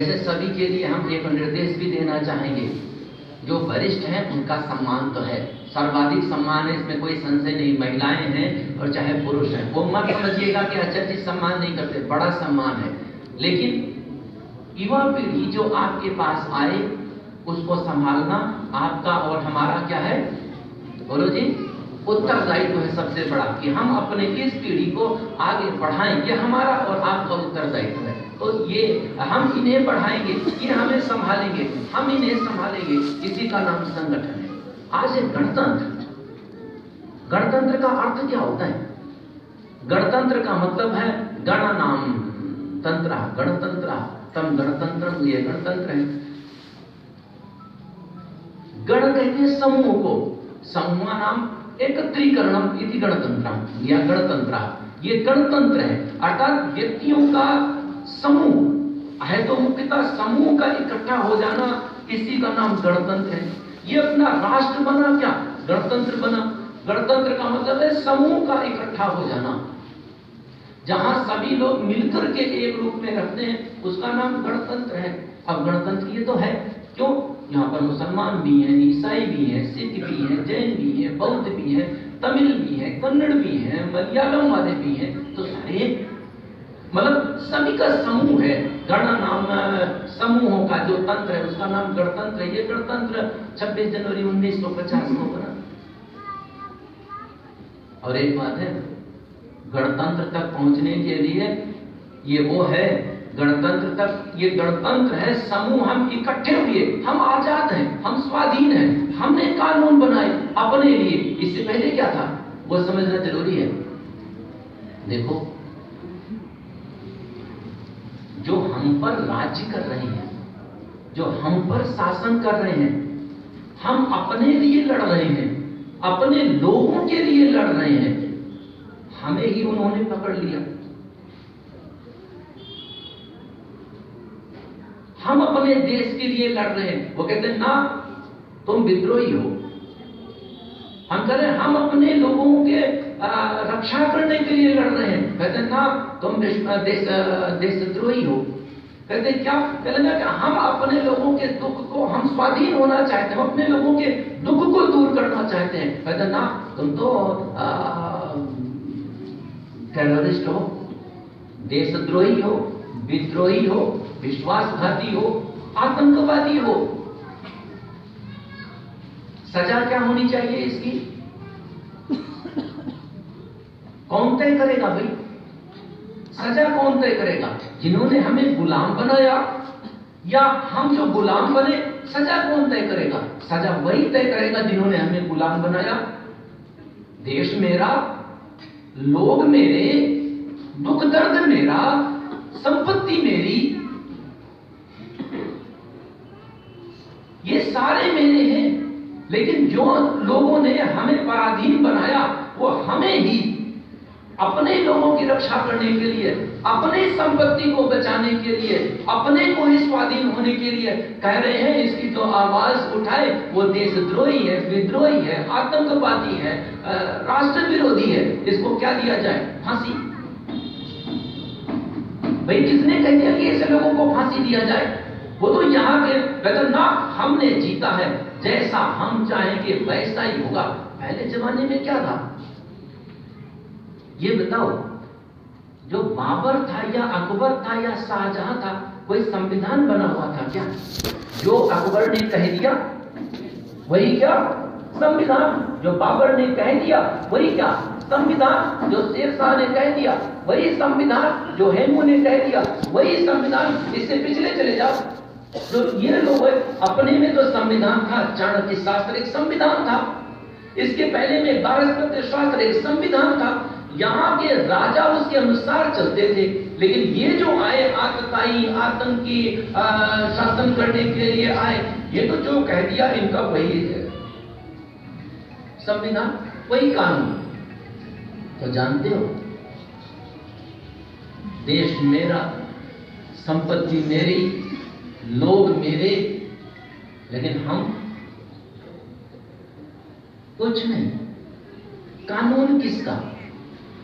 ऐसे सभी के लिए हम एक निर्देश भी देना चाहेंगे। जो वरिष्ठ हैं उनका सम्मान तो है, सर्वाधिक सम्मान है, इसमें कोई संशय नहीं। महिलाएं हैं और चाहे पुरुष हैं, वो मत समझिएगा कि अच्छा जी सम्मान नहीं करते, बड़ा सम्मान है। लेकिन युवा पीढ़ी जो आपके पास आए उसको संभालना आपका और हमारा क्या है, बोलो जी, उत्तरदायित्व है सबसे बड़ा, कि हम अपने इस पीढ़ी को आगे बढ़ाएं। ये हमारा और आपका उत्तरदायित्व है। तो ये हम इन्हें बढ़ाएंगे, ये हमें संभालेंगे, हम इन्हें संभालेंगे, इसी का नाम संगठन है। आज एक गणतंत्र, गणतंत्र का अर्थ क्या होता है? गणतंत्र का मतलब है गण नाम तंत्र, गणतंत्र तम गणतंत्र, ये गणतंत्र है। गण कहते हैं समूह को, समूह नाम एकत्रीकरणम इति गणतंत्र या गणतंत्र, ये गणतंत्र है। अर्थात व्यक्तियों का समूह है, तो मुख्यतः समूह का इकट्ठा हो जाना, इसी का नाम गणतंत्र है। ये अपना राष्ट्र बना क्या, गणतंत्र बना। गणतंत्र का मतलब है समूह का इकट्ठा हो जाना, जहां सभी लोग मिलकर के एक रूप में रहते हैं, उसका नाम गणतंत्र है। अब गणतंत्र ये तो है, क्यों? यहाँ पर मुसलमान भी हैं, ईसाई भी हैं, सिख भी हैं, जैन भी हैं, बौद्ध भी हैं, तमिल भी हैं, कन्नड़ भी हैं, मलयालम वाले भी हैं, तो सारे मतलब सभी का समूह है। गण नाम समूहों का जो तंत्र है उसका नाम गणतंत्र है। ये गणतंत्र 26 जनवरी 1950 को बना। और एक बात है, गणतंत्र तक पहुंचने के लिए ये वो है, गणतंत्र तक ये गणतंत्र है, समूह हम इकट्ठे हुए, हम आजाद हैं, हम स्वाधीन हैं, हमने कानून बनाए अपने लिए। इससे पहले क्या था वो समझना जरूरी है। देखो, जो हम पर राज्य कर रहे हैं, जो हम पर शासन कर रहे हैं, हम अपने लिए लड़ रहे हैं, अपने लोगों के लिए लड़ रहे हैं, हमें ही उन्होंने पकड़ लिया। हम अपने देश के लिए लड़ रहे हैं, वो कहते हैं ना तुम विद्रोही हो। हम कह रहे हैं हम अपने लोगों के रक्षा करने के लिए लड़ रहे हैं, कहते हैं ना तुम देशद्रोही हो। कहते हैं क्या? कहते हैं कि हम अपने लोगों के दुख को, हम स्वाधीन होना चाहते हैं, हम अपने लोगों के दुख को दूर करना चाहते हैं, कहते हैं ना तुम तो टेररिस्ट हो, देशद्रोही हो, विद्रोही हो, विश्वासघाती हो, आतंकवादी हो। सजा क्या होनी चाहिए इसकी? कौन तय करेगा भाई? सजा कौन तय करेगा? जिन्होंने हमें गुलाम बनाया या हम जो गुलाम बने? सजा कौन तय करेगा? सजा वही तय करेगा जिन्होंने हमें गुलाम बनाया। देश मेरा, लोग मेरे, दुख दर्द मेरा, संपत्ति मेरी, ये सारे मेरे हैं। लेकिन जो लोगों ने हमें पराधीन बनाया, वो हमें ही अपने लोगों की रक्षा करने के लिए, अपनी संपत्ति को बचाने के लिए, अपने को ही स्वाधीन होने के लिए कह रहे हैं। इसकी तो आवाज उठाए वो देशद्रोही है, विद्रोही है, आतंकवादी है, राष्ट्र विरोधी है। इसको क्या दिया जाए? फांसी। भाई किसने कह दिया कि ऐसे लोगों को फांसी दिया जाए? वो तो यहाँ के कहते ना हमने जीता है, जैसा हम चाहेंगे वैसा ही होगा। पहले जमाने में क्या था ये बताओ? जो बाबर था या अकबर था या शाहजहां था, कोई संविधान बना हुआ था क्या? जो अकबर ने कह दिया वही क्या संविधान, जो बाबर ने कह दिया वही क्या संविधान, जो शेरशाह ने कह दिया वही संविधान, जो हेमू ने कह दिया वही संविधान। इससे पिछले चले जाओ, तो ये लोग अपने में तो संविधान था, चाणक्य शास्त्र एक संविधान था, इसके पहले में बृहस्पति शास्त्र एक संविधान था। यहाँ के राजा उसके अनुसार चलते थे। लेकिन ये जो आए आतताई, आतंकी शासन करने के लिए आए, ये तो जो कह दिया इनका वही संविधान, वही कानून। तो जानते हो, देश मेरा, संपत्ति मेरी, लोग मेरे, लेकिन हम कुछ नहीं। कानून किसका?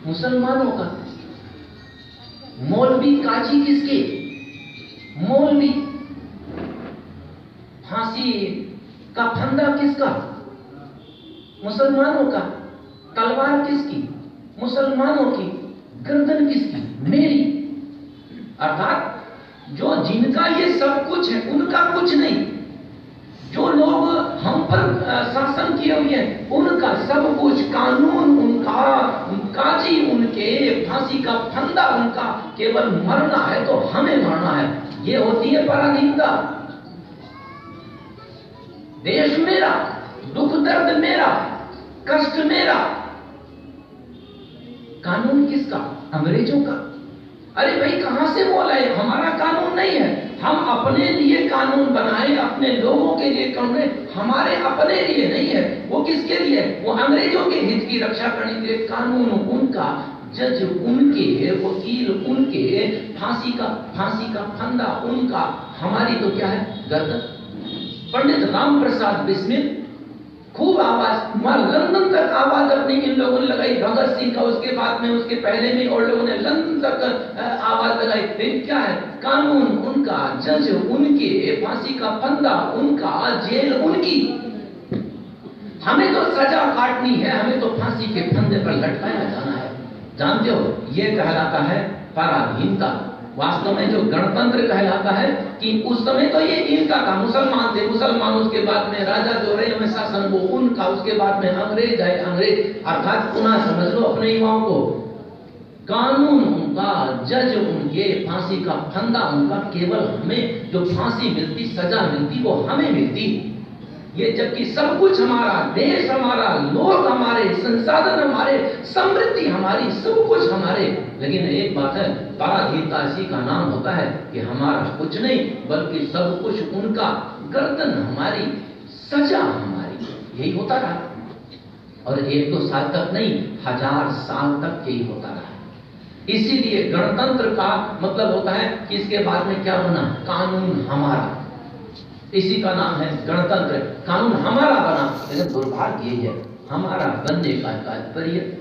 मुसलमानों का। मौलवी काजी किसके? मौलवी। फांसी का फंदा किसका? मुसलमानों का। तलवार किसकी? मुसलमानों की। गर्दन किसकी? मेरी। अर्थात जो जिनका ये सब कुछ है उनका कुछ नहीं, जो लोग हम पर शासन किए हुए हैं उनका सब कुछ, कानून उनका, काजी उनके, फांसी का फंदा उनका, केवल मरना है तो हमें मरना है। ये होती है पराधीनता। देश मेरा, दुख दर्द मेरा, कष्ट मेरा। कानून किसका? अंग्रेजों का। अरे भाई कहां से बोला है? हमारा कानून नहीं है। हम अपने लिए कानून बनाए, अपने लोगों के लिए कानून, हमारे अपने लिए नहीं है। वो किसके लिए? वो अंग्रेजों के हित की रक्षा करने के लिए। कानून उनका, जज उनके, वकील उनके, फांसी का फंदा उनका, हमारी तो क्या है? गर्दन। पंडित राम प्रसाद बिस्मिल खूब आवाज, वहां लंदन तक आवाज अपनी इन लोगों ने लगाई, भगत सिंह का उसके बाद में, उसके पहले में और लोगों ने लंदन तक आवाज लगाई। फिर क्या है? कानून उनका, जज उनके, फांसी का फंदा उनका, जेल उनकी। हमें तो सजा काटनी है, हमें तो फांसी के फंदे पर लटकाया जाना है। जानते हो, यह कहलाता है पराधीनता। वास्तव में जो गणतंत्र कहलाता है कि उस समय तो ये इनका था, मुसलमान थे, मुसलमान, उसके बाद में राजा जो रहे हमें शासन वो उनका, उसके बाद में अंग्रेज आए, अंग्रेज। अर्थात पुनः समझ लो अपने युवाओं को, कानून उनका, जज उनके, फांसी का फंदा उनका, केवल हमें जो फांसी मिलती, सजा मिलती वो हमें मिलती। ये जबकि सब कुछ हमारा, देश हमारा, लोग हमारे, संसाधन हमारे, समृद्धि हमारी, सब कुछ हमारे। लेकिन एक बात है, पराधीनता इसी का नाम होता है कि हमारा कुछ नहीं बल्कि सब कुछ उनका, गर्दन हमारी, सजा हमारी। यही होता रहा, और 1-2 साल तक नहीं, 1000 साल तक यही होता रहा। इसीलिए गणतंत्र का मतलब होता है कि इसके बाद में क्या होना? कानून हमारा। इसी का नाम है गणतंत्र। कानून हमारा बना, लेकिन दुर्भाग्य यही है, हमारा बनने का तात्पर्य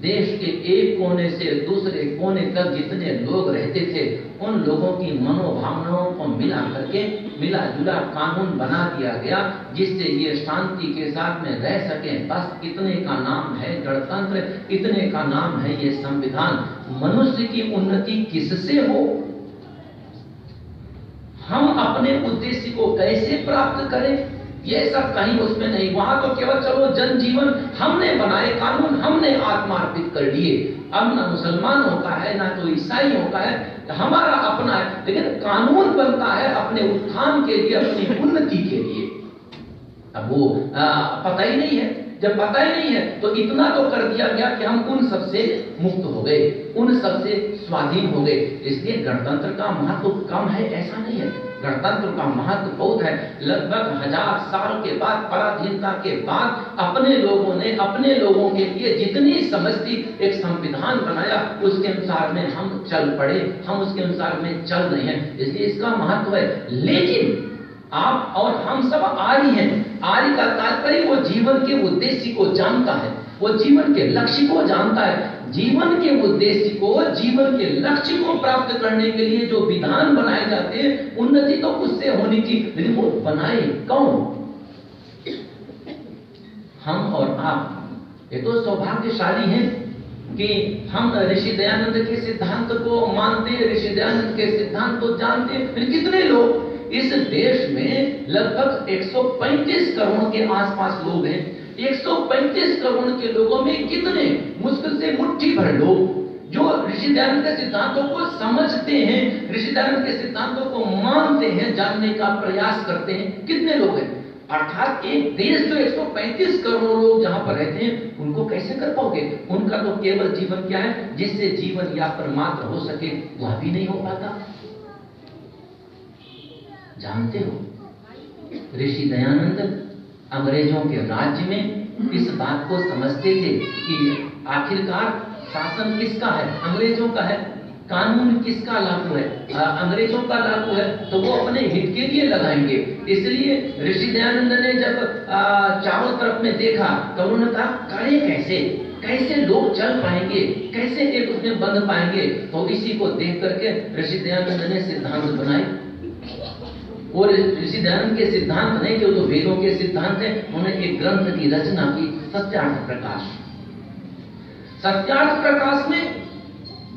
देश के एक कोने से दूसरे कोने तक जितने लोग रहते थे उन लोगों की मनोभावनाओं को मिला करके मिला जुला कानून बना दिया गया, जिससे ये शांति के साथ में रह सके। बस इतने का नाम है गणतंत्र, इतने का नाम है ये संविधान। मनुष्य की उन्नति किससे हो? हम अपने उद्देश्य को कैसे प्राप्त करें, ये सब कहीं उसमें नहीं। वहां तो केवल चलो जनजीवन हमने बनाए, कानून हमने आत्मार्पित कर लिए। अब ना मुसलमानों का है ना तो ईसाइयों का है, हमारा अपना है। लेकिन कानून बनता है अपने उत्थान के लिए, अपनी उन्नति के लिए। अब वो पता ही नहीं है। जब पता ही नहीं है तो इतना तो कर दिया गया कि हम उन सबसे मुक्त हो गए, उन सबसे स्वाधीन हो गए। इसलिए गणतंत्र का महत्व कम है ऐसा नहीं है, गणतंत्र का महत्व बहुत है। लगभग 1000 साल के बाद, पराधीनता के बाद, अपने लोगों ने अपने लोगों के लिए जितनी समझती एक संविधान बनाया, उसके अनुसार में हम चल पड़े, हम उसके अनुसार में चल रहे हैं। इसलिए इसका महत्व है। लेकिन आप और हम सब आर्य हैं। आर्य का तात्पर्य वो जीवन के उद्देश्य को जानता है, वो जीवन के लक्ष्य को जानता है। जीवन के उद्देश्य को, जीवन के लक्ष्य को प्राप्त करने के लिए जो विधान बनाए जाते हैं, उन्नति तो उससे होनी थी, लेकिन वो बनाए कौन? हम और आप। ये तो सौभाग्यशाली हैं कि हम ऋषि दयानंद के सिद्धांत को मानते, ऋषि दयानंद के सिद्धांत को जानते हैं। कितने लोग इस देश में, लगभग 135 करोड़ के आसपास लोग हैं। 135 करोड़ के लोगों में कितने, मुश्किल से मुट्ठी भर लोग जो ऋषि दयानंद के सिद्धांतों को समझते हैं, ऋषि दयानंद के सिद्धांतों को मानते हैं, जानने का प्रयास करते हैं। कितने लोग हैं? अर्थात एक देश जो 135 करोड़ लोग जहां पर रहते हैं, उनको कैसे कर पाओगे? उनका तो केवल जीवन क्या है, जिससे जीवन यापन मात्र हो सके, वह भी नहीं हो पाता। जानते हो, ऋषि दयानंद अंग्रेजों के राज्य में इस बात को समझते थे कि आखिरकार शासन किसका है? अंग्रेजों का है। कानून किसका लागू है? अंग्रेजों का लागू है। तो वो अपने हित के लिए लगाएंगे। इसलिए ऋषि दयानंद ने जब चारों तरफ में देखा तो उन्होंने कहा, करे कैसे, कैसे लोग चल पाएंगे, कैसे एक उसमें बंध पाएंगे? तो इसी को देख करके ऋषि दयानंद ने सिद्धांत बनाए। और ऋषि दयानंद के सिद्धांत नहीं कि वो तो वेदों के सिद्धांत हैं, उन्होंने एक ग्रंथ की रचना की, सत्यार्थ प्रकाश। सत्यार्थ प्रकाश में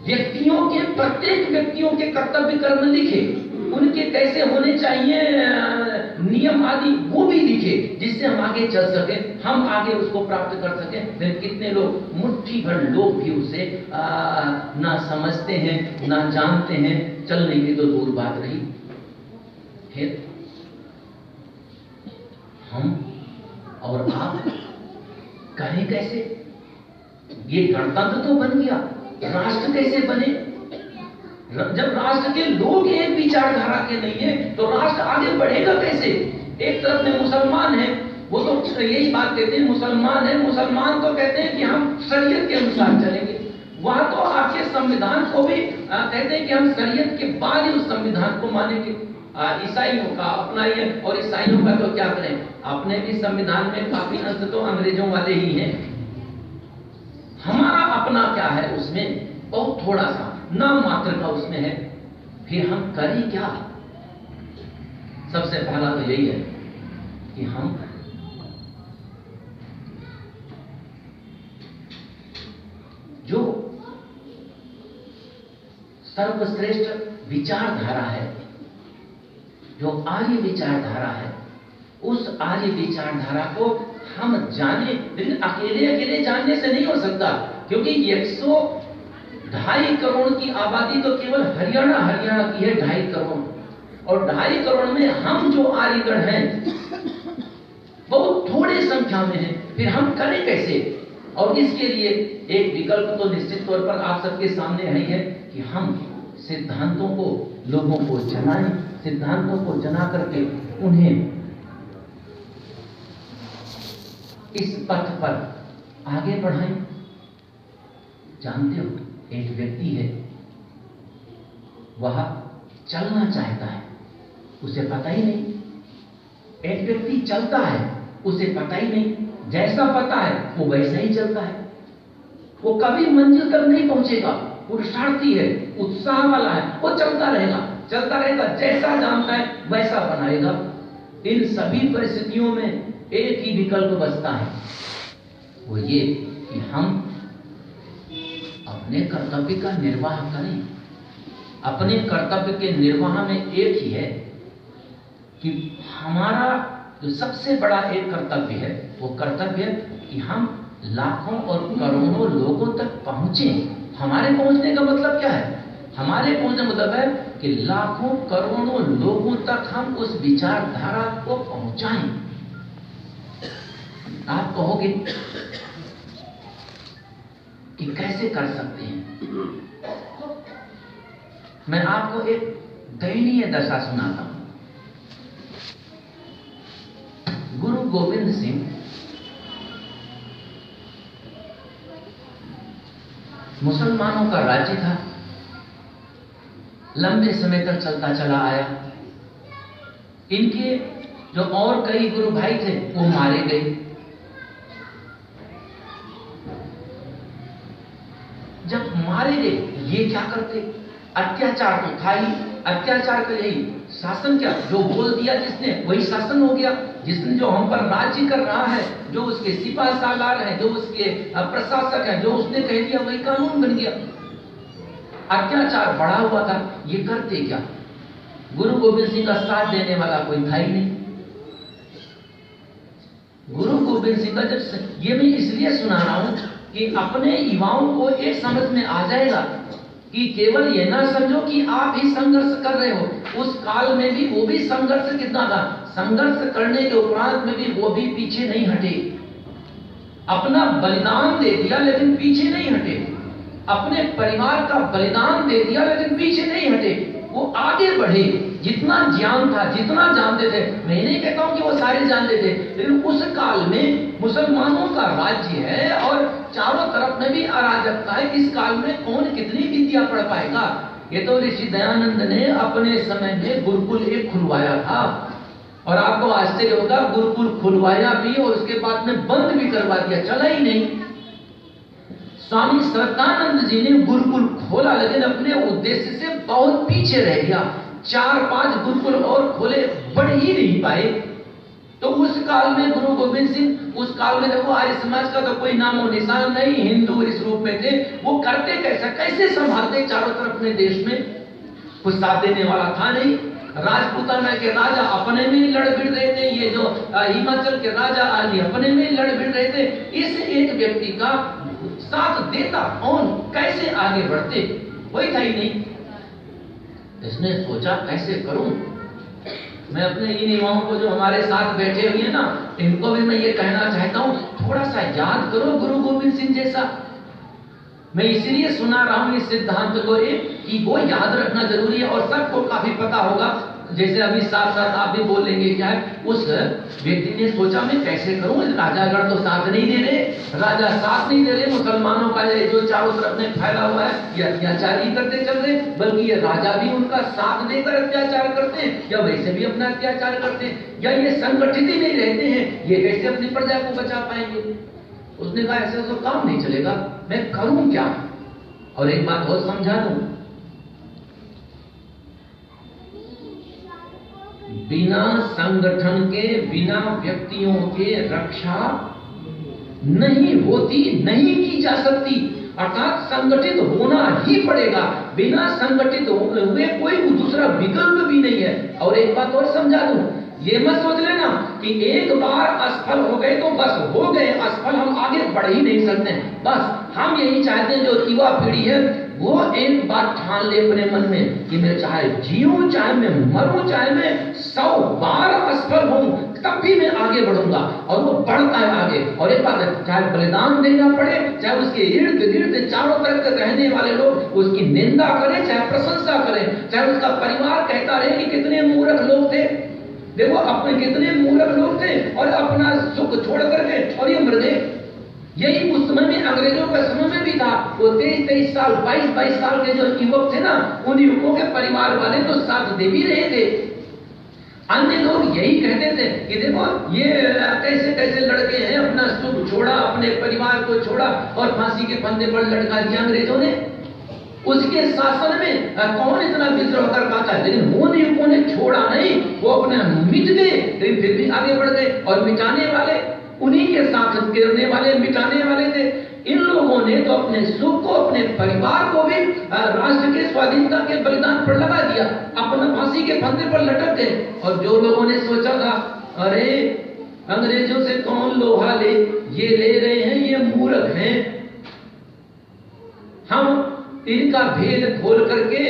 व्यक्तियों के, प्रत्येक व्यक्तियों के कर्तव्य कर्म लिखे, उनके कैसे होने चाहिए नियम आदि वो भी लिखे, जिससे हम आगे चल सके, हम आगे उसको प्राप्त कर सके। फिर कितने लोग, मुट्ठी भर लोग भी उसे ना समझते हैं, ना जानते हैं, चलने की तो दूर बात रही। फिर हम और आप करें कैसे? ये गणतंत्र तो बन गया, राष्ट्र कैसे बने? जब राष्ट्र के लोग एक विचारधारा के नहीं है तो राष्ट्र आगे बढ़ेगा कैसे? एक तरफ में मुसलमान है, वो तो यही बात कहते हैं, मुसलमान है, मुसलमान तो कहते हैं कि हम शरीयत के अनुसार चलेंगे। वह तो आपके संविधान को भी कहते हैं कि हम शरीयत के बाद ही उस संविधान को मानेंगे। ईसाइयों का अपना ये, और ईसाइयों का तो क्या करें, अपने भी संविधान में काफी अंश तो अंग्रेजों वाले ही हैं। हमारा अपना क्या है उसमें, बहुत थोड़ा सा नाम मात्र का उसमें है। फिर हम करें क्या? सबसे पहला तो यही है कि हम जो सर्वश्रेष्ठ विचारधारा है, जो आर्य विचारधारा है, उस आर्य विचारधारा को हम जाने। लेकिन अकेले अकेले जानने से नहीं हो सकता, क्योंकि 102.5 करोड़ की आबादी तो केवल हरियाणा की है, 2.5 करोड़, और 2.5 करोड़ में हम जो आर्यगण हैं बहुत थोड़े संख्या में हैं। फिर हम करें कैसे? और इसके लिए एक विकल्प तो निश्चित तौर पर आप सबके सामने है कि हम सिद्धांतों को लोगों को जनाएं, सिद्धांतों को जना करके उन्हें इस पथ पर आगे बढ़ाएं। जानते हो, एक व्यक्ति है, वह चलना चाहता है, उसे पता ही नहीं। एक व्यक्ति चलता है, उसे पता ही नहीं, जैसा पता है वो वैसा ही चलता है, वो कभी मंजिल तक नहीं पहुंचेगा। पुरुषार्थी है, उत्साह वाला है, वो चलता रहेगा, जैसा जानता है वैसा बनाएगा। इन सभी परिस्थितियों में एक ही विकल्प बचता है, वो ये कि हम अपने कर्तव्य का निर्वाह करें। अपने कर्तव्य के निर्वाह में एक ही है कि हमारा जो सबसे बड़ा एक कर्तव्य है, वो कर्तव्य कि हम लाखों और करोड़ों लोगों तक पहुंचे। हमारे पहुंचने का मतलब क्या है? हमारे पहुंचने का मतलब है कि लाखों करोड़ों लोगों तक हम उस विचारधारा को पहुंचाएं। आप कहोगे कि कैसे कर सकते हैं? मैं आपको एक दयनीय दशा सुनाता हूं। गुरु गोविंद सिंह मुसलमानों का राज्य था, लंबे समय तक चलता चला आया। इनके जो और कई गुरु भाई थे वो मारे गए। जब मारे गए, ये क्या करते? अत्याचार तो था ही, अत्याचार का यही शासन, क्या जो बोल दिया जिसने वही शासन हो गया। जिसने जो हम पर राज्य कर रहा है, जो उसके सिपाही सालार हैं, जो उसके प्रशासक हैं, जो उसने कह दिया वही कानून बन गया। अत्याचार बढ़ा हुआ था। ये करते क्या? गुरु गोविंद सिंह का साथ देने वाला कोई था ही नहीं। गुरु गोविंद सिंह का जब ये मैं इसलिए सुना रहा हूं कि अपने युवाओं को एक समझ में आ जाएगा कि केवल ये ना समझो कि आप ही संघर्ष कर रहे हो। उस काल में भी वो भी संघर्ष कितना था, संघर्ष करने के उपरांत में भी वो भी पीछे नहीं हटे, अपना बलिदान दे दिया लेकिन पीछे नहीं हटे, अपने परिवार का बलिदान दे दिया लेकिन पीछे नहीं हटे, वो आगे बढ़े। जितना ज्ञान था, जितना जानते थे, मैं नहीं कहता हूं कि वो सारे जानते थे, लेकिन उस काल में मुसलमानों का राज्य है और चारों तरफ में भी अराजकता है। इस काल में कौन कितनी विद्या पढ़ पाएगा? ये तो ऋषि दयानंद ने अपने समय में गुरुकुल एक खुलवाया था, और आपको आश्चर्य होगा, गुरुकुल खुलवाया भी और उसके बाद में बंद भी करवा दिया, चला ही नहीं। स्वामी श्रद्धानंद जी ने गुरुकुल खोला लेकिन अपने उद्देश्य से बहुत पीछे रह गया। 4-5 गुरुकुल और खोले, बढ़ ही नहीं पाए। तो उस काल में गुरु गोविंद सिंह, उस काल में देखो आर्य समाज का तो कोई नामो निशान नहीं, हिंदू इस रूप में थे, वो करते कैसा, कैसे संभालते चारों तरफ अपने देश में, कुछ साथ देने वाला था नहीं। राजपूताना के राजा अपने में ही लड़ भिड़ रहे थे, ये जो हिमाचल के राजा आदि अपने में ही लड़ भिड़ रहे थे। इस एक व्यक्ति का साथ देता कौन, कैसे आगे बढ़ते, कोई था ही नहीं। इसने सोचा कैसे करूं मैं अपने इन युवाओं को जो हमारे साथ बैठे हुए हैं ना, इनको भी मैं ये कहना चाहता हूं, थोड़ा सा याद करो गुरु गोविंद सिंह जैसा। मैं इसलिए सुना रहा हूं इस सिद्धांत को कि वो याद रखना जरूरी है और सबको काफी पता होगा। जैसे अभी साथ साथ आप भी बोलेंगे क्या है, उस व्यक्ति ने सोचा मैं कैसे करूं, राजागण तो साथ नहीं दे रहे, राजा साथ नहीं दे रहे, मुसलमानों का जो चारों तरफ में फैला हुआ है ये अत्याचार ही करते चल रहे, बल्कि ये राजा भी उनका साथ देकर अत्याचार करते हैं, या वैसे भी अपना अत्याचार करते हैं, या ये संगठित ही नहीं रहते हैं, ये कैसे अपनी प्रजा को बचा पाएंगे। उसने कहा ऐसे तो काम नहीं चलेगा, मैं करूं क्या। और एक बात और समझा दूं, बिना संगठन के, बिना व्यक्तियों के रक्षा नहीं होती, नहीं की जा सकती, अर्थात संगठित होना ही पड़ेगा। बिना संगठित हुए कोई दूसरा विकल्प भी नहीं है। और एक बात और समझा दूं, ये मत सोच लेना कि एक बार असफल हो गए तो बस हो गए असफल, हम आगे बढ़ ही नहीं सकते। बस हम यही चाहते हैं, जो युवा पीढ़ी है वो एक बात ठान ले अपने मन में कि मैं चाहे जीऊं, चाहे मैं मरूं, चाहे मैं 100 बार असफल हूं, तब भी मैं आगे बढ़ूंगा। और वो बढ़ता है आगे। और एक बात है, चाहे बलिदान देना पड़े, चाहे उसके इर्द गिर्द चारों तरफ रहने वाले लोग उसकी निंदा करें, चाहे प्रशंसा करें, चाहे उसका परिवार कहता रहे कि कितने मूर्ख लोग थे, देखो अपने कितने मूर्ख लोग थे और अपना सुख छोड़ करके और ये मर गए। यही उस समय में, अंग्रेजों के समय में भी था। वो 23-23 साल, 22-22 साल के जो युवक थे ना, उन युवकों के परिवार वाले तो साथ दे भी रहे थे। अन्य लोग यही कहते थे कि देखो ये कैसे कैसे लड़के हैं, अपना सुख छोड़ा, अपने परिवार को छोड़ा और फांसी के फंदे पर लटका दिया अंग्रेजों ने। उसके शासन में कौन इतना विद्रोह कर पाता है, लेकिन वो युवकों ने छोड़ा नहीं, वो अपने मिट गए, लेकिन फिर भी आगे बढ़ गए। और मिटाने वाले उन्हीं के साथ गिरने वाले, मिटाने वाले थे। इन लोगों ने तो अपने सुख को, अपने परिवार को भी राष्ट्र के स्वाधीनता के बलिदान पर लगा दिया, अपना फांसी के फंदे पर लटक गए। और जो लोगों ने सोचा था अरे अंग्रेजों से कौन लोहा ले, ये ले रहे हैं, ये मूर्ख हैं, हम इनका भेद खोल करके,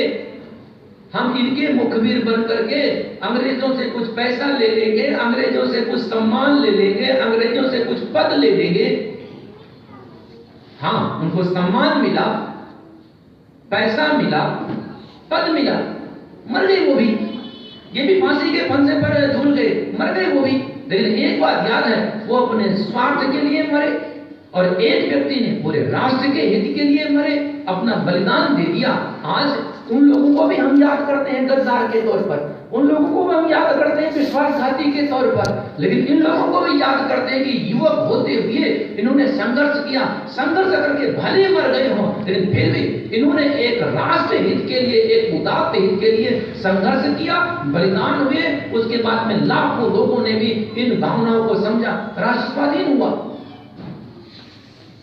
हम इनके मुखबिर बन करके अंग्रेजों से कुछ पैसा ले लेंगे, अंग्रेजों से कुछ सम्मान ले लेंगे, अंग्रेजों से कुछ पद ले लेंगे। हाँ, उनको सम्मान मिला, पैसा मिला, पद मिला, मर गए वो भी। ये भी फांसी के फंदे पर झूल गए, मर गए वो भी। लेकिन एक बात याद है, वो अपने स्वार्थ के लिए मरे और एक व्यक्ति ने पूरे राष्ट्र के हित के लिए मरे, अपना बलिदान दे दिया। आज उन लोगों को भी हम याद करते हैं गद्दार के तौर पर, उन लोगों को भी हम याद करते हैं विश्वासघाती के तौर पर, लेकिन इन लोगों को भी याद करते हैं कि युवक होते हुए इन्होंने संघर्ष किया, संघर्ष करके भले मर गए हों, लेकिन फिर भी इन्होंने एक राष्ट्र हित के लिए, एक उदात्त हित के लिए संघर्ष किया, बलिदान हुए। उसके बाद में लाखों लोगों ने भी इन भावनाओं को समझा, राष्ट्र स्वाधीन हुआ।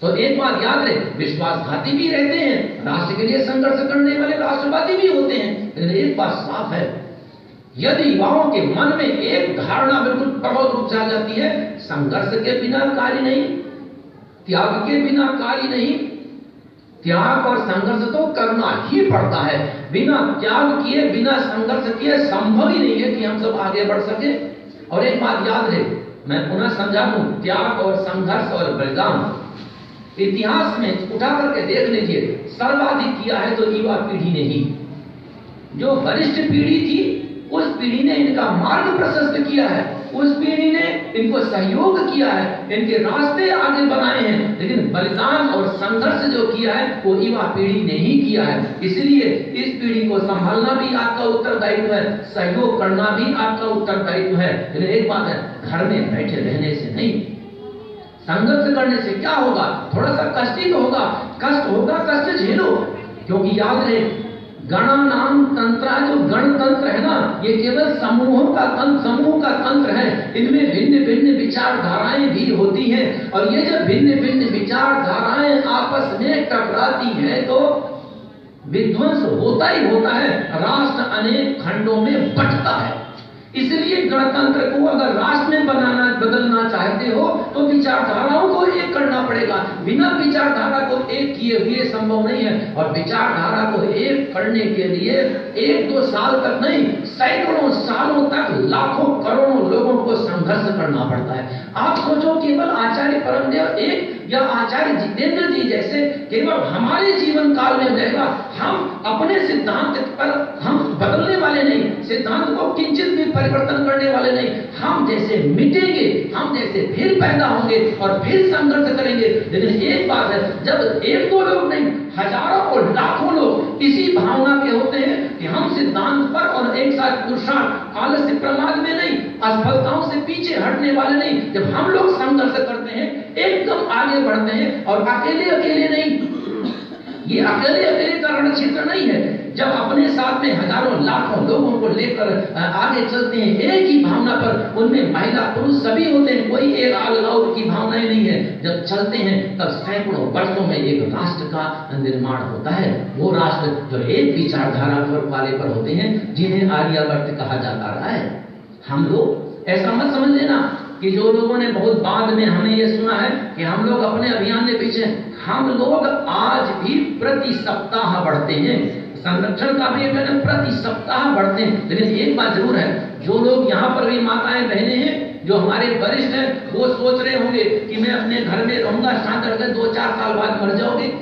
तो एक बात याद रहे, विश्वासघाती भी रहते हैं, राष्ट्र के लिए संघर्ष करने वाले राष्ट्रवादी भी होते हैं, लेकिन एक बात साफ है, यदि युवाओं के मन में एक धारणा बिल्कुल प्रबल रूप से आ जाती है, संघर्ष के बिना कार्य नहीं, त्याग के बिना कार्य नहीं, त्याग और संघर्ष तो करना ही पड़ता है। बिना त्याग किए, बिना संघर्ष किए संभव ही नहीं है कि हम सब आगे बढ़ सके। और एक बात याद रहे, मैं पुनः समझा दूं, त्याग और संघर्ष और बलिदान इतिहास में उठा करके देख लीजिए, सर्वाधिक किया है तो युवा पीढ़ी ने ही। जो वरिष्ठ पीढ़ी थी, उस पीढ़ी ने इनका मार्ग प्रशस्त किया है, उस पीढ़ी ने इनको सहयोग किया है, इनके रास्ते आगे बनाए हैं, लेकिन बलिदान और संघर्ष जो किया है वो युवा पीढ़ी ने ही किया है। इसलिए इस पीढ़ी को संभालना भी आपका उत्तरदायित्व है, सहयोग करना भी आपका उत्तरदायित्व है। लेकिन एक बात है, घर में बैठे रहने से नहीं, संघर्ष करने से क्या होगा, थोड़ा सा कष्ट ही तो होगा, कष्ट होगा, कष्ट झेलो। क्योंकि याद रहे, गणानाम तंत्र, जो गणतंत्र है ना, ये केवल समूह का तंत्र है। इनमें भिन्न भिन्न विचारधाराएं भी होती हैं, और ये जब भिन्न भिन्न विचारधाराएं आपस में टकराती हैं तो विध्वंस होता ही होता है, राष्ट्र अनेक खंडों में बंटता है। इसलिए गणतंत्र को अगर राष्ट्र में बदलना चाहते हो तो विचारधाराओं को एक करना पड़ेगा। बिना विचारधारा को एक किए हुए संभव नहीं है, और विचारधारा को एक करने के लिए 1-2 साल तक नहीं, सैकड़ों सालों तक लाखों करोड़ों लोगों को संघर्ष करना पड़ता है। आप सोचो, केवल आचार्य परमदेव एक या आचार्य जितेंद्र जी जैसे केवल हमारे जीवन काल में रहेगा, हम अपने सिद्धांत पर हम बदलने वाले नहीं, सिद्धांत को किंचित भी परिवर्तन करने वाले नहीं। हम जैसे मिटेंगे, हम जैसे फिर पैदा होंगे और फिर संघर्ष करेंगे। लेकिन एक बात है, जब 1-2 लोग नहीं, हजारों और लाखों लोग इसी भावना के होते हैं कि हम सिद्धांत पर और एक साथ पुरुषार्थ, आलस्य, प्रमाद में नहीं, असफलताओं से पीछे हटने वाले नहीं, जब हम लोग संघर्ष करते हैं, एकदम आगे बढ़ते हैं, और अकेले नहीं, ये अकेले का रण क्षेत्र नहीं है। जब अपने साथ में हजारों लाखों लोगों को लेकर आगे चलते हैं एक ही भावना पर, उनमें महिला पुरुष सभी होते हैं, कोई एक अलगाव की भावनाएं नहीं है। जब चलते हैं तब सैकड़ों वर्षों में एक राष्ट्र का निर्माण होता है। वो राष्ट्र जो एक विचारधारा वाले पर होते हैं, जिन्हें आर्यभट्ट कहा जाता रहा है। हम लोग ऐसा मत समझ लेना कि जो लोगों ने बहुत बाद में हमें ये सुना है कि हम लोग अपने अभियान के पीछे, हम लोग आज भी प्रति सप्ताह बढ़ते हैं। संरक्षण का भी अभियान प्रति सप्ताह बढ़ते हैं। लेकिन एक बात जरूर है, जो लोग यहाँ पर भी माताएं बहनें हैं, जो हमारे वरिष्ठ हैं, वो सोच रहे होंगे कि मैं अपने घर में रहूंगा, शांत रहकर 2-4 साल बाद मर जाओगे।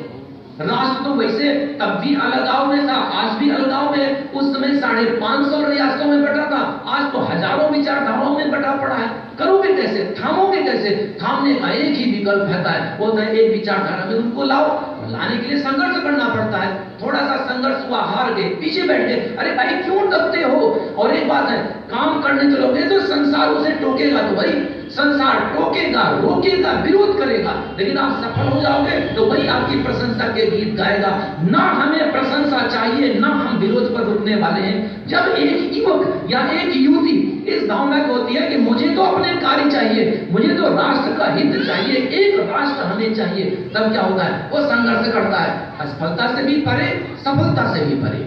राष्ट्र तो वैसे तब भी अलगाव में था, आज भी अलगाव में। उस समय 550 रियासतों में बटा था, आज तो हजारों विचारधाराओं में बटा पड़ा है। करोगे कैसे, थामोगे कैसे? थामने का एक ही विकल्प रहता है, वो है एक विचारधारा में उनको लाओ। लाने के लिए संघर्ष करना पड़ता है। थोड़ा सा संघर्ष हुआ, हार गए, पीछे बैठ गए, अरे भाई क्यों दबते हो? और एक बात है, काम करने चलोगे तो संसार उसे टोकेगा, तो भाई संसार टोकेगा, रोकेगा, विरोध करेगा, लेकिन आप सफल हो जाओगे तो वही आपकी प्रशंसा के गीत गाएगा। ना हमें प्रशंसा चाहिए, ना हम विरोध पर रुकने वाले हैं। जब एक युवक या एक युवती इस भावना को होती है कि मुझे तो अपने कार्य चाहिए, मुझे तो राष्ट्र का हित चाहिए, एक राष्ट्र हमें चाहिए, तब क्या होता है? वो संघर्ष करता है, असफलता से भी परे, सफलता से भी परे।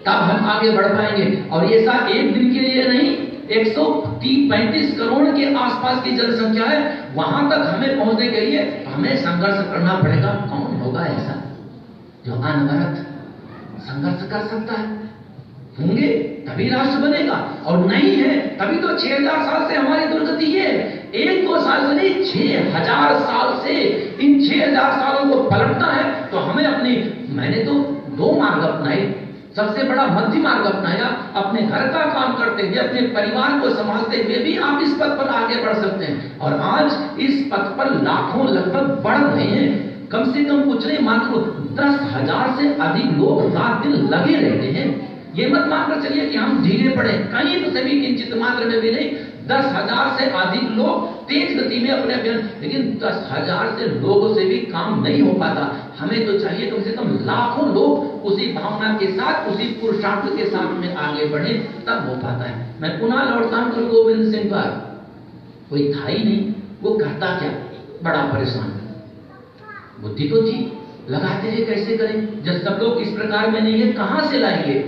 तब हम आगे बढ़ पाएंगे। और ये सब एक दिन के लिए नहीं, 135 करोड़ के आसपास की जनसंख्या है, वहां तक हमें पहुंचने के लिए हमें संघर्ष करना पड़ेगा। कौन होगा ऐसा जो अनवरत संघर्ष कर सकता है? होंगे तभी राष्ट्र बनेगा, और नहीं है तभी तो 6000 साल से हमारी दुर्गति है। 1-2 साल से नहीं, 6000 साल से। इन 6000 सालों को पलटना है तो हमें अपनी, मैंने तो 2 मार्ग अपनाए। सबसे बड़ा मध्य मार्ग अपनाया, अपने घर का काम करते हुए, अपने परिवार को संभालते हुए भी आप इस पथ पर आगे बढ़ सकते हैं। और आज इस पथ पर लाखों लगभग बढ़ रहे हैं। कम से कम कुछ नहीं, मात्र 10,000 से अधिक लोग रात दिन लगे रहते हैं। ये मत मानकर चलिए कि हम ढीले पड़े, कहीं तो सभी किंचित मात्र में भी नहीं। 10,000 से अधिक लोग तेज गति में अपने अभियान, लेकिन 10,000 से लोगों से भी काम नहीं हो पाता। हमें तो चाहिए कम से कम लाखों लोग उसी भावना के साथ, उसी पुरुषार्थ के साथ में आगे बढ़े, तब हो पाता है। मैं पुनः लौटता हूं गुरु गोविंद सिंह पर। कोई था ही नहीं, वो करता क्या? बड़ा परेशान। बुद्धि तो थी, लगाते हैं कैसे करें, जब सब लोग इस प्रकार में नहीं है, कहां से लाएंगे?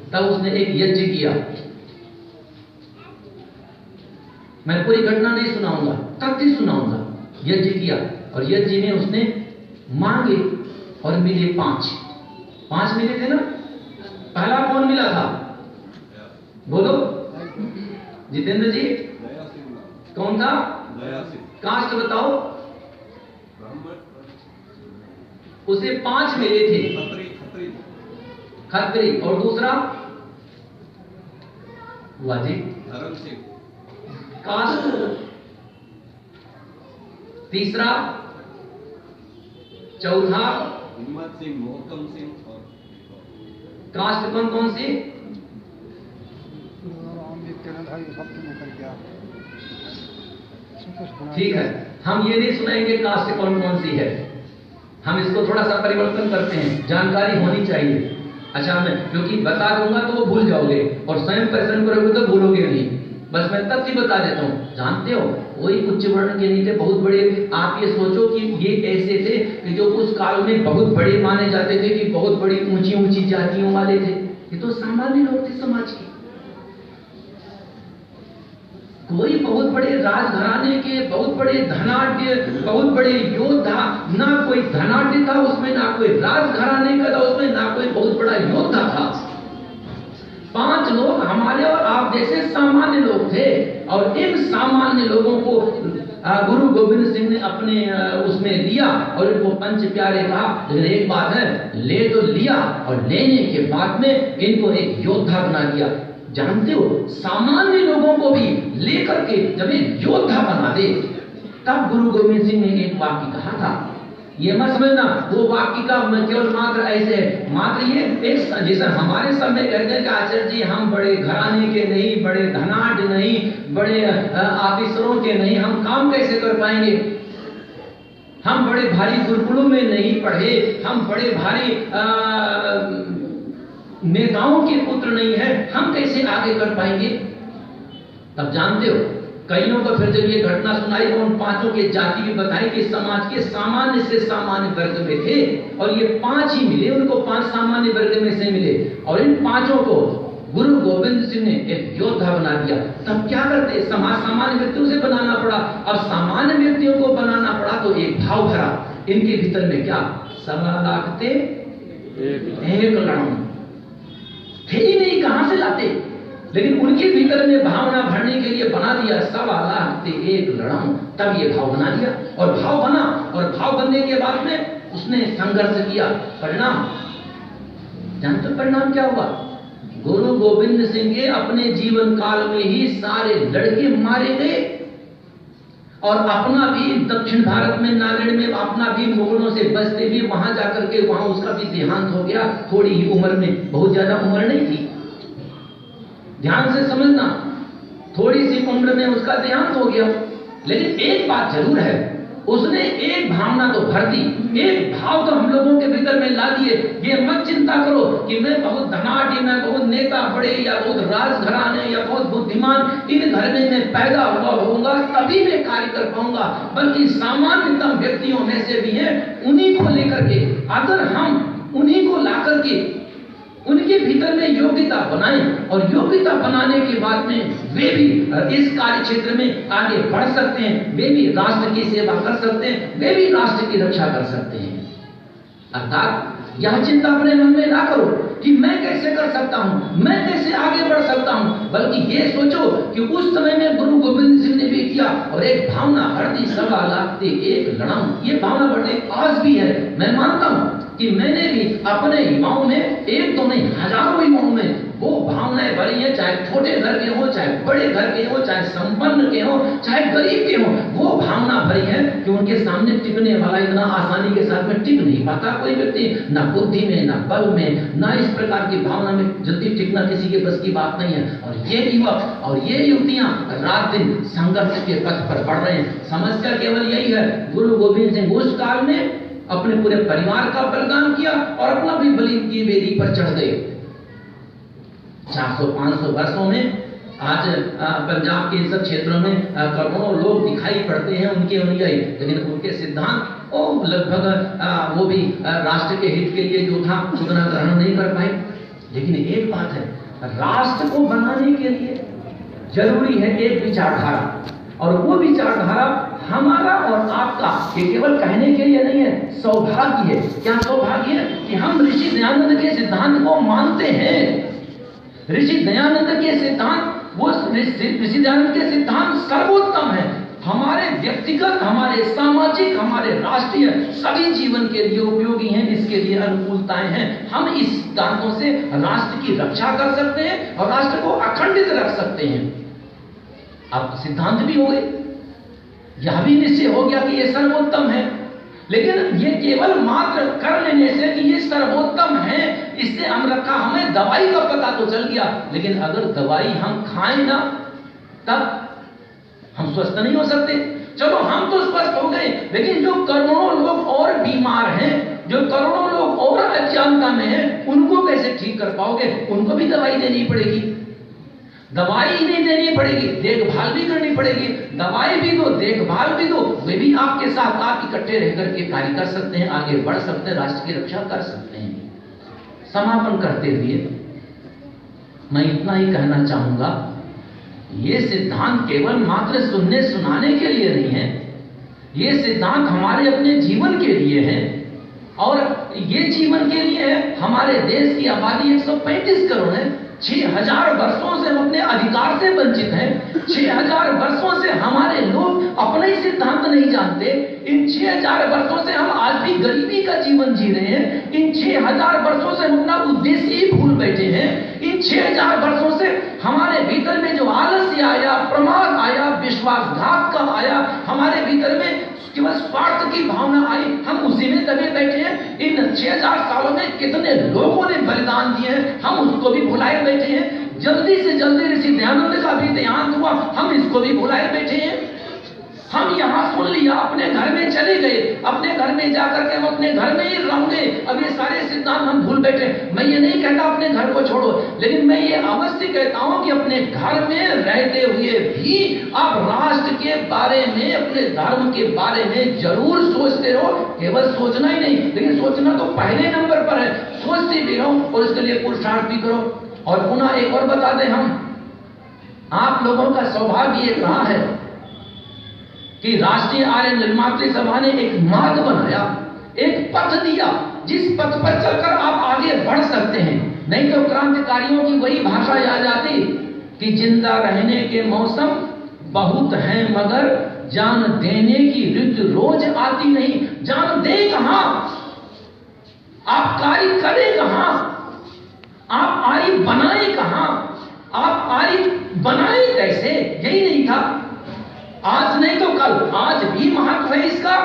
तब उसने एक यज्ञ किया। मैं पूरी घटना नहीं सुनाऊंगा, तथ्य सुनाऊंगा। यज्ञ किया, और यज्ञ में उसने मांगे और मिले 5 मिले थे ना। पहला कौन मिला था? बोलो जितेंद्र जी, कौन था? कास्ट बताओ। उसे 5 मिले थे, खत्री। और दूसरा वाजी धर्म सिंह, कास्ट। तीसरा, चौथा हिम्मत सिंह, मोहकम सिंह। और कास्ट कौन कौन सी? ठीक है, हम ये नहीं सुनाएंगे कास्ट कौन कौन सी है, हम इसको थोड़ा सा परिवर्तन करते हैं, जानकारी होनी चाहिए। अच्छा, मैं क्योंकि बता दूंगा तो वो भूल जाओगे और स्वयं परिश्रम करोगे तो भूलोगे नहीं। बस मैं तथ्य बता देता हूँ। जानते हो, वही उच्च वर्ण के नहीं थे, बहुत बड़े। आप ये सोचो कि ये ऐसे थे कि जो उस काल में बहुत बड़े माने जाते थे, कि बहुत बड़ी ऊंची ऊंची जातियों वाले थे। ये तो सामान्य लोग थे समाज के। कोई बहुत बड़े राजघराने के, बहुत बड़े धनाढ्य, बहुत बड़े योद्धा, ना कोई धनाढ्य था उसमें, ना कोई राजघराने का था उसमें, ना कोई बहुत बड़ा योद्धा था। 5 लोग हमारे और आप जैसे सामान्य लोग थे, और इन सामान्य लोगों को गुरु गोविंद सिंह ने अपने उसमें लिया और इनको पंच प्यारे कहा। लेकिन एक बात है, ले तो लिया और लेने के बाद में इनको एक योद्धा बना दिया। जानते हो, सामान्य लोगों को भी लेकर के जब एक योद्धा बना दे, तब गुरु गोविंद सिंह ने एक वाक्य कहा था। ये मत समझना वो वाक्य का केवल मात्र ऐसे, मात्र ये एक, जैसे हमारे समय कहते हैं कि आचार्य जी हम बड़े घराने के नहीं, बड़े धनाढ्य नहीं, बड़े ऑफिसरों के नहीं, हम काम कैसे कर पाएंगे? हम बड़े भारी गुरुकुलों में नहीं पढ़े, हम बड़े भारी नेताओं के पुत्र नहीं है, हम कैसे आगे कर पाएंगे? तब जानते हो, कईयों को फिर जब ये घटना सुनाई तो उन 5 की जाति भी बताई कि समाज के सामान्य से सामान्य वर्ग में थे, और ये 5 ही मिले, उनको 5 सामान्य वर्ग में से मिले, और इन 5 को गुरु गोविंद सिंह ने एक योद्धा बना दिया। तब क्या करते? समाज सामान्य व्यक्तियों से बनाना पड़ा। अब सामान्य व्यक्तियों को बनाना पड़ा तो एक भाव भरा इनके भीतर में। क्या 1.25 लाख थे? एक लड़ाऊ थे ही नहीं, कहां से लाते? लेकिन उनके भीतर में भावना भरने के लिए बना दिया 1.25 लाख थे एक लड़ाऊ। तब ये भाव बना दिया, और भाव बना, और भाव बनने के बाद में उसने संघर्ष किया। परिणाम जानते हो परिणाम क्या हुआ? गुरु गोविंद सिंह के अपने जीवन काल में ही सारे लड़के मारे गए, और अपना भी दक्षिण भारत में नागड़ में अपना भी मुगलों से बचते भी वहां जाकर के वहां उसका भी देहांत हो गया। थोड़ी ही उम्र में, बहुत ज्यादा उम्र नहीं थी, ध्यान से समझना, थोड़ी सी उम्र में उसका देहांत हो गया। लेकिन एक बात जरूर है, उसने एक भावना तो भर दी, एक भाव तो हम लोगों के भीतर में ला दिए। ये मत चिंता करो कि मैं बहुत धनाढ्य, मैं बहुत नेता बड़े, या बहुत राजघराने, या बहुत बुद्धिमान इन घर में मैं पैदा हुआ होऊंगा तभी मैं कार्य कर पाऊंगा। बल्कि सामान्यतम व्यक्तियों में से भी हैं, उन्हीं को लेकर के, अगर हम उन्हीं को ला करके उनके भीतर में योग्यता बनाएं, और योग्यता बनाने के बाद में वे भी इस कार्य क्षेत्र में आगे बढ़ सकते हैं, वे भी राष्ट्र की सेवा कर सकते हैं, वे भी राष्ट्र की रक्षा कर सकते हैं। अर्थात यह चिंता अपने मन में ना करो कि मैं कैसे कर सकता हूं, मैं कैसे आगे बढ़ सकता हूं, बल्कि ये सोचो कि उस समय में गुरु गोविंद सिंह ने भी किया, और एक भावना भर दी 1.25 लाख थे एक लड़ाऊ। ये भावना बढ़ने आज भी है। मैं मानता हूं कि मैंने भी अपने युवाओं में, एक तो नहीं हजारों युवाओं में वो भावनाएं भरी हैं, चाहे छोटे घर के हो, चाहे बड़े घर के हो, चाहे संपन्न के हो, चाहे गरीब के हो, वो भावना भरी है कि उनके सामने टिकने वाला इतना आसानी के साथ में टिक नहीं पाता कोई व्यक्ति, ना बुद्धि में, ना बल में, ना इस प्रकार की भावना में जल्दी टिकना किसी के बस की बात नहीं है। और ये युवक और ये युवतियां रात दिन संघर्ष के पथ पर बढ़ रहे हैं। समस्या केवल यही है, गुरु गोविंद सिंह उस काल में अपने पूरे परिवार का बलिदान किया और अपना भी बलि की वेदी पर चढ़ गए। 400-500 वर्षों में आज पंजाब के इन सब क्षेत्रों में करोड़ों लोग दिखाई पड़ते हैं उनके अनुयायी, लेकिन उनके सिद्धांत लगभग वो भी राष्ट्र के हित के लिए जो था उतना ग्रहण नहीं कर पाए। लेकिन एक बात है, राष्ट्र को बनाने के लिए जरूरी है एक विचारधारा, और वो विचारधारा हमारा और आपका ये केवल कहने के लिए नहीं है, सौभाग्य है। क्या सौभाग्य है कि हम ऋषि दयानंद के सिद्धांत को मानते हैं। ऋषि दयानंद के सिद्धांत, वो ऋषि दयानंद के सिद्धांत सर्वोत्तम है। हमारे व्यक्तिगत, हमारे सामाजिक, हमारे राष्ट्रीय सभी जीवन के लिए उपयोगी हैं, इसके लिए अनुकूलताएं हैं। हम इस सिद्धांतों से राष्ट्र की रक्षा कर सकते हैं और राष्ट्र को अखंडित रख सकते हैं। अब सिद्धांत भी हो गए, यह भी निश्चय हो गया कि ये सर्वोत्तम है। लेकिन ये केवल मात्र कर लेने से कि ये सर्वोत्तम है, इससे हम रखा, हमें दवाई का पता तो चल गया, लेकिन अगर दवाई हम खाएं ना, तब हम स्वस्थ नहीं हो सकते। चलो हम तो स्वस्थ हो गए, लेकिन जो करोड़ों लोग और बीमार हैं, जो करोड़ों लोग और अज्ञानता में है उनको कैसे ठीक कर पाओगे? उनको भी दवाई देनी पड़ेगी, दवाई ही नहीं देनी पड़ेगी, देखभाल भी करनी पड़ेगी। दवाई भी दो, देखभाल भी दो, वे भी आपके साथ आप इकट्ठे रह करके कार्य कर सकते हैं, आगे बढ़ सकते हैं, राष्ट्र की रक्षा कर सकते हैं। समापन करते हुए मैं इतना ही कहना चाहूंगा, ये सिद्धांत केवल मात्र सुनने सुनाने के लिए नहीं है, ये सिद्धांत हमारे अपने जीवन के लिए है। और ये जीवन के लिए है, हमारे देश की आबादी 135 करोड़ है, 6000 वर्षों से हम अपने अधिकार से वंचित हैं। 6000 वर्षों से हमारे लोग अपने ही सिद्धांत नहीं जानते। इन 6000 वर्षों से हम आज भी गरीबी का जीवन जी रहे हैं। इन 6000 वर्षों से हम अपना उद्देश्य ही भूल बैठे हैं। इन 6000 वर्षों से हमारे भीतर में जो आलस्य आया, प्रमाद आया, विश्वासघात का आया, हमारे भीतर में केवल स्वार्थ की भावना आई, हम उसी में दबे बैठे हैं। इन 6000 सालों में कितने लोगों ने बलिदान दिए हैं, हम उसको भी भुलाए बैठे हैं। जल्दी से जल्दी ऋषि दयानंद का भी देहांत हुआ, हम इसको भी भुलाए बैठे हैं। हम यहाँ सुन लिया, अपने घर में चले गए, अपने घर में जाकर के हम अपने घर में ही रहेंगे। अब ये सारे सिद्धांत हम भूल बैठे। मैं ये नहीं कहता अपने घर को छोड़ो, लेकिन मैं ये अवश्य कहता हूं कि अपने घर में रहते हुए भी आप राष्ट्र के बारे में, अपने धर्म के बारे में जरूर सोचते रहो। केवल सोचना ही नहीं, लेकिन सोचना तो पहले नंबर पर है, सोचते भी रहो और इसके लिए पुरुषार्थ भी करो। और पुनः एक और बता दें, हम आप लोगों का सौभाग्य ये रहा है कि राष्ट्रीय आर्य निर्मात्री सभा ने एक मार्ग बनाया, एक पथ दिया, जिस पथ पर चलकर आप आगे बढ़ सकते हैं। नहीं तो क्रांतिकारियों की वही भाषा याद आती कि जिंदा रहने के मौसम बहुत हैं, मगर जान देने की ऋतु रोज आती नहीं। जान दे कहां, आप कार्य करें कहां, आप आर्य बनाए कहां, आप आर्य बनाए कैसे? यही नहीं था। आज नहीं तो कल, आज भी महत्व है इसका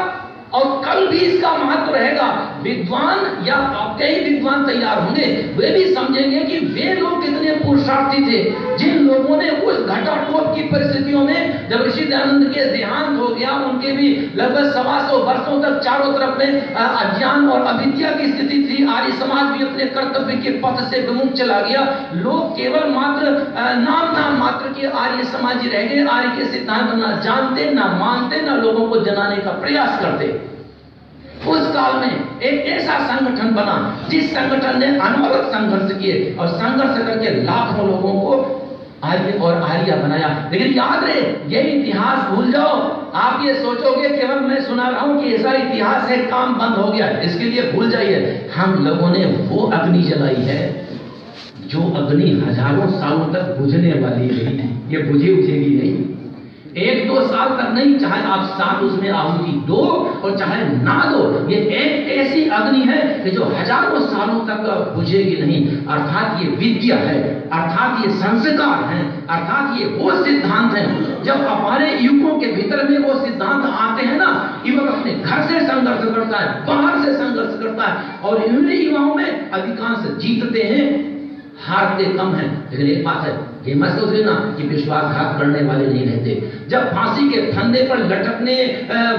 और कल भी इसका महत्व रहेगा। विद्वान या आपके ही विद्वान तैयार होंगे, वे भी समझेंगे कि वे लोग कितने पुरुषार्थी थे, जिन लोगों ने उस घटाटोप की परिस्थितियों में, जब ऋषि दयानंद के देहांत हो गया, उनके भी लगभग 125 वर्षों तक चारों तरफ में अज्ञान और अविद्या की स्थिति थी। आर्य समाज भी अपने कर्तव्य के पथ से विमुख चला गया। लोग केवल मात्र नाम मात्र के आर्य समाजी रह गए, आर्य के सिद्धांत ना जानते, ना मानते, ना लोगों को जनाने का प्रयास करते। उस काल में एक ऐसा संगठन बना जिस संगठन ने अनवरत संघर्ष किए और संघर्ष करके लाखों लोगों को आर्य और आर्या बनाया। लेकिन याद रहे, ये इतिहास भूल जाओ। आप ये सोचोगे केवल मैं सुना रहा हूं कि ऐसा इतिहास है, काम बंद हो गया, इसके लिए भूल जाइए। हम लोगों ने वो अग्नि जलाई है जो अग्नि हजारों सालों तक बुझने वाली रही, ये बुझी उठेगी नहीं। 1-2 साल तक नहीं, चाहे आप साथ उसमें आहुति दो और चाहे ना दो, ये एक ऐसी अग्नि है कि जो हजारों सालों तक बुझेगी नहीं। अर्थात ये विद्या है, अर्थात ये संस्कार है, अर्थात ये वो सिद्धांत है। जब हमारे युवकों के भीतर में वो सिद्धांत आते हैं ना, युवक अपने घर से संघर्ष करता है, बाहर से संघर्ष करता है, और इन युवाओं में अधिकांश जीतते हैं, हारते कम है। लेकिन एक बात है, ये मत सोच लेना कि विश्वासघात करने वाले नहीं रहते। जब फांसी के फंदे पर लटकने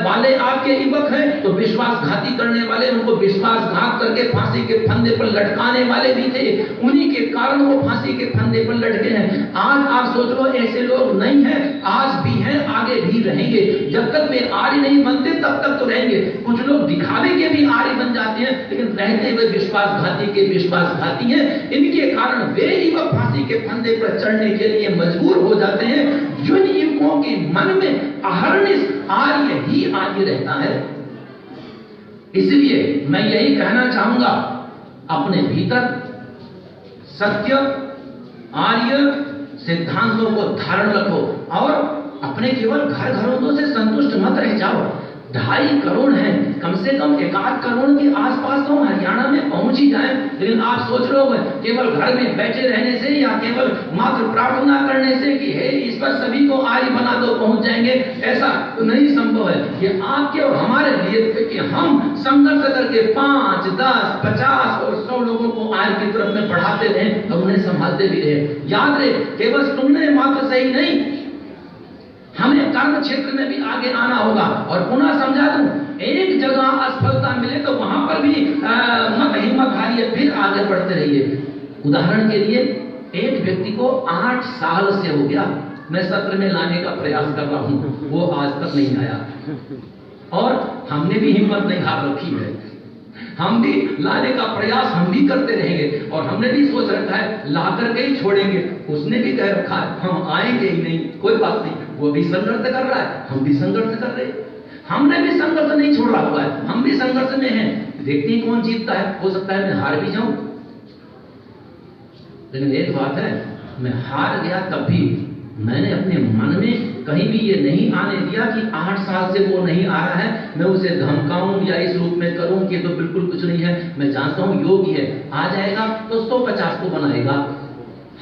वाले आपके युवक हैं, तो विश्वासघाती करने वाले उनको विश्वासघात करके फांसी के फंदे पर लटकाने वाले भी थे। उन्हीं के कारण वो फांसी के फंदे पर लटके हैं। आज आप सोच लो ऐसे लोग नहीं हैं, आज भी हैं, आगे भी रहेंगे। जब तक वे आर्य नहीं बनते तब तक तो रहेंगे। कुछ लोग दिखावे के भी आर्य बन जाते हैं, लेकिन रहते हुए विश्वासघाती के विश्वासघाती हैं। इनके कारण वे युवक फांसी के फंदे पर चढ़ने के लिए मजबूर हो जाते हैं। जिन युवकों के मन में अहर्निश आर्य ही आर्य रहता है। इसलिए मैं यही कहना चाहूंगा, अपने भीतर सत्य आर्य सिद्धांतों को धारण रखो और अपने केवल घर घरों से संतुष्ट मत रह जाओ। 2.5 करोड़ हैं, कम से कम 1-8 करोड़ के आसपास तो हरियाणा में पहुंच ही जाए। लेकिन आप सोच रहे हो केवल घर में बैठे रहने से या केवल मात्र प्रार्थना करने से कि हे ईश्वर सभी को आर्य बना दो पहुंच जाएंगे, ऐसा तो नहीं संभव है। ये आपके और हमारे लिए कि हम संघर्ष करके 5, 10, 50 और 100 लोगों को आर्य की तरफ में बढ़ाते रहे और उन्हें संभालते भी रहे। याद रहे, केवल सुनने मात्र सही नहीं, हमें कर्म क्षेत्र में भी आगे आना होगा। और पुनः समझा दूं, एक जगह असफलता मिले तो वहां पर भी मत हिम्मत हारिए, फिर आगे बढ़ते रहिए। उदाहरण के लिए एक व्यक्ति को 8 साल से हो गया मैं सत्र में लाने का प्रयास कर रहा हूं, वो आज तक नहीं आया, और हमने भी हिम्मत नहीं हार रखी है, हम भी लाने का प्रयास हम भी करते रहेंगे, और हमने भी सोच रखा है ला करके ही छोड़ेंगे। उसने भी कह रखा है हम आएंगे ही नहीं, कोई बात नहीं, वो भी संघर्ष कर रहा है, हम भी संघर्ष कर रहे हैं, हमने भी संघर्ष नहीं छोड़ा हुआ है, हम भी संघर्ष में हैं। देखते हैं कौन जीतता है, हो सकता है मैं हार भी जाऊं, लेकिन एक बात है, मैं हार गया तब भी मैंने अपने मन में कहीं भी ये नहीं आने दिया कि 8 साल से वो नहीं आ रहा है, मैं उसे धमकाऊं या इस रूप में करूं कि तो बिल्कुल कुछ नहीं है। मैं जानता हूं योगी है, आ जाएगा तो 150 को बनाएगा,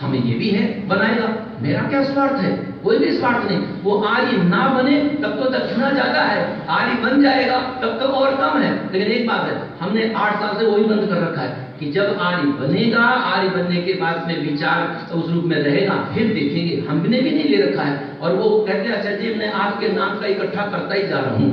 हमें ये भी है बनाएगा, मेरा क्या स्वार्थ है, कोई भी स्वार्थ नहीं। वो आर्य ना बने तब तो दक्षिणा ज्यादा है, आर्य बन जाएगा तब तो और कम है। लेकिन एक बात है, हमने 8 साल से वही बंद कर रखा है कि जब आर्य बनेगा, आर्य बनने के बाद में विचार उस रूप में रहेगा, फिर देखेंगे। हमने भी नहीं ले रखा है, और वो कहते हैं अच्छा जी मैं आपके नाम का इकट्ठा करता ही जा रहा हूं।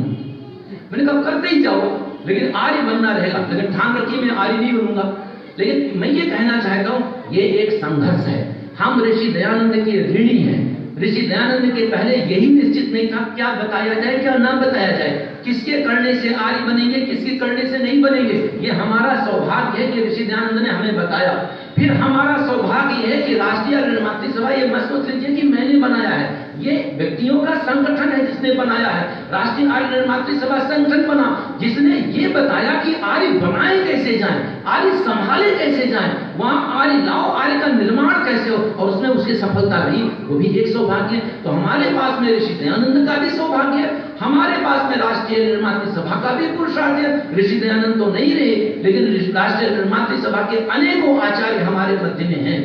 मैंने कहा करते ही जाओ, लेकिन आर्य बनना रहेगा, लेकिन ठान रखिए मैं आर्य नहीं बनूंगा। लेकिन मैं ये कहना चाहता हूं ये एक संघर्ष है। हम ऋषि दयानंद के ऋणी हैं। ऋषि दयानंद के पहले यही निश्चित नहीं था क्या बताया जाए क्या ना बताया जाए, किसके करने से आर्य बनेंगे, किसके करने से नहीं बनेंगे। ये हमारा सौभाग्य है कि ऋषि दयानंद ने हमें बताया। फिर हमारा सौभाग्य है कि राष्ट्रीय निर्मात्री सभा, ये मत सोच लीजिए कि मैंने बनाया है, ये व्यक्तियों का संगठन है जिसने बनाया है। राष्ट्रीय आर्य निर्मात्री सभा संगठन बना जिसने ये बताया कि आर्य बनाए कैसे जाएं, आर्य संभाले कैसे जाएं, वहां आर्य लाओ, आर्य का निर्माण कैसे हो, और उसमें उसकी सफलता रही, वो भी एक सौभाग्य है। तो हमारे पास में ऋषि दयानंद का भी सौभाग्य है, हमारे पास में राष्ट्रीय निर्मात्री सभा का भी पुरुषार्थ है। ऋषि दयानंद तो नहीं रहे, लेकिन राष्ट्रीय निर्मात्री सभा के अनेकों आचार्य हमारे मध्य में हैं।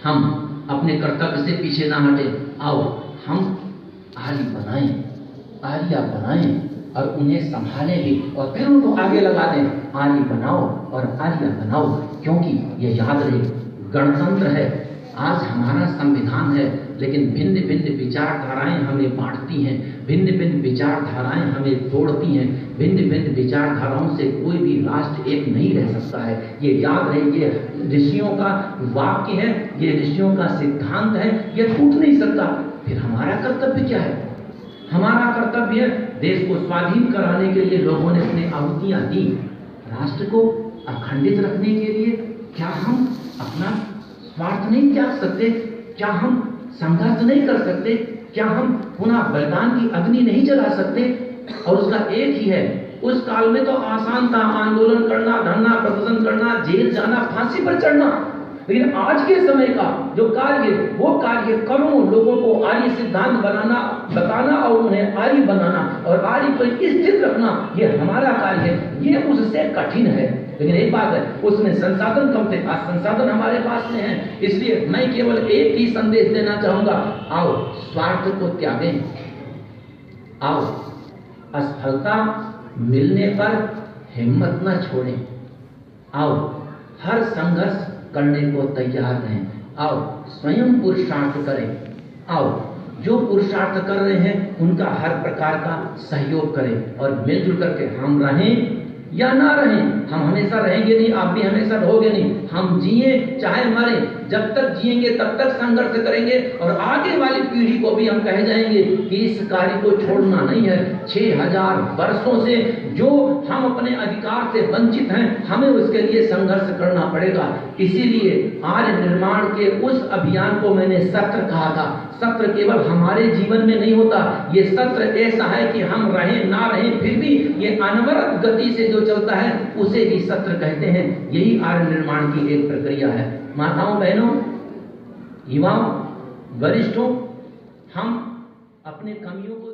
हम अपने कर्तव्य से पीछे ना हटे, आओ हम आर्य बनाएं, आर्य बनाएं और उन्हें संभालें भी, और फिर उनको आगे लगा दें, आर्य बनाओ और आर्य बनाओ। क्योंकि ये याद रहे, गणतंत्र है, आज हमारा संविधान है, लेकिन भिन्न भिन्न विचारधाराएं हमें बांटती हैं, भिन्न भिन्न विचारधाराएं हमें तोड़ती हैं, भिन्न भिन्न विचारधाराओं से कोई भी राष्ट्र एक नहीं रह सकता है। ये याद रहे, ये ऋषियों का वाक्य है, ये ऋषियों का सिद्धांत है, ये टूट नहीं सकता। फिर हमारा कर्तव्य क्या है? हमारा कर्तव्य है देश को स्वाधीन कराने के लिए लोगों ने अपनी आहुतियां दी, राष्ट्र को अखंडित रखने के लिए क्या हम अपना स्वार्थ नहीं त्याग सकते? क्या हम संघर्ष नहीं कर सकते? क्या हम पुनः बलिदान की अग्नि नहीं जला सकते? और उसका एक ही है, उस काल में तो आसान था आंदोलन करना, धरना प्रदर्शन करना, जेल जाना, फांसी पर चढ़ना, लेकिन आज के समय का जो कार्य, वो कार्य करोड़ों लोगों को आर्य सिद्धांत बनाना, बताना और उन्हें आर्य बनाना और आर्य को स्थिर रखना, ये हमारा कार्य है। ये उससे कठिन है, लेकिन एक बात है, उसमें संसाधन कम थे, आज संसाधन हमारे पास में है। इसलिए मैं केवल एक ही संदेश देना चाहूंगा, आओ स्वार्थ को त्यागें, आओ असफलता मिलने पर हिम्मत न छोड़ें, आओ हर संघर्ष करने को तैयार रहें, आओ स्वयं पुरुषार्थ करें, आओ जो पुरुषार्थ कर रहे हैं उनका हर प्रकार का सहयोग करें, और मिलजुल करके हम रहें या ना रहें, हम हमेशा रहेंगे नहीं, आप भी हमेशा रहोगे नहीं, हम जिए चाहे मरे, जब तक जिएंगे तब तक संघर्ष करेंगे, और आगे वाली पीढ़ी को भी हम कह जाएंगे कि इस कार्य को छोड़ना नहीं है। 6000 वर्षों से जो हम अपने अधिकार से वंचित हैं, हमें उसके लिए संघर्ष करना पड़ेगा। इसीलिए आर्य निर्माण के उस अभियान को मैंने सत्र कहा था। सत्र केवल हमारे जीवन में नहीं होता, ये सत्र ऐसा है कि हम रहें ना रहें फिर भी ये अनवरत गति से जो चलता है उसे ही सत्र कहते हैं। यही आर्य निर्माण की एक प्रक्रिया है। माताओं, बहनों, युवाओं, वरिष्ठों, हम अपने कमियों को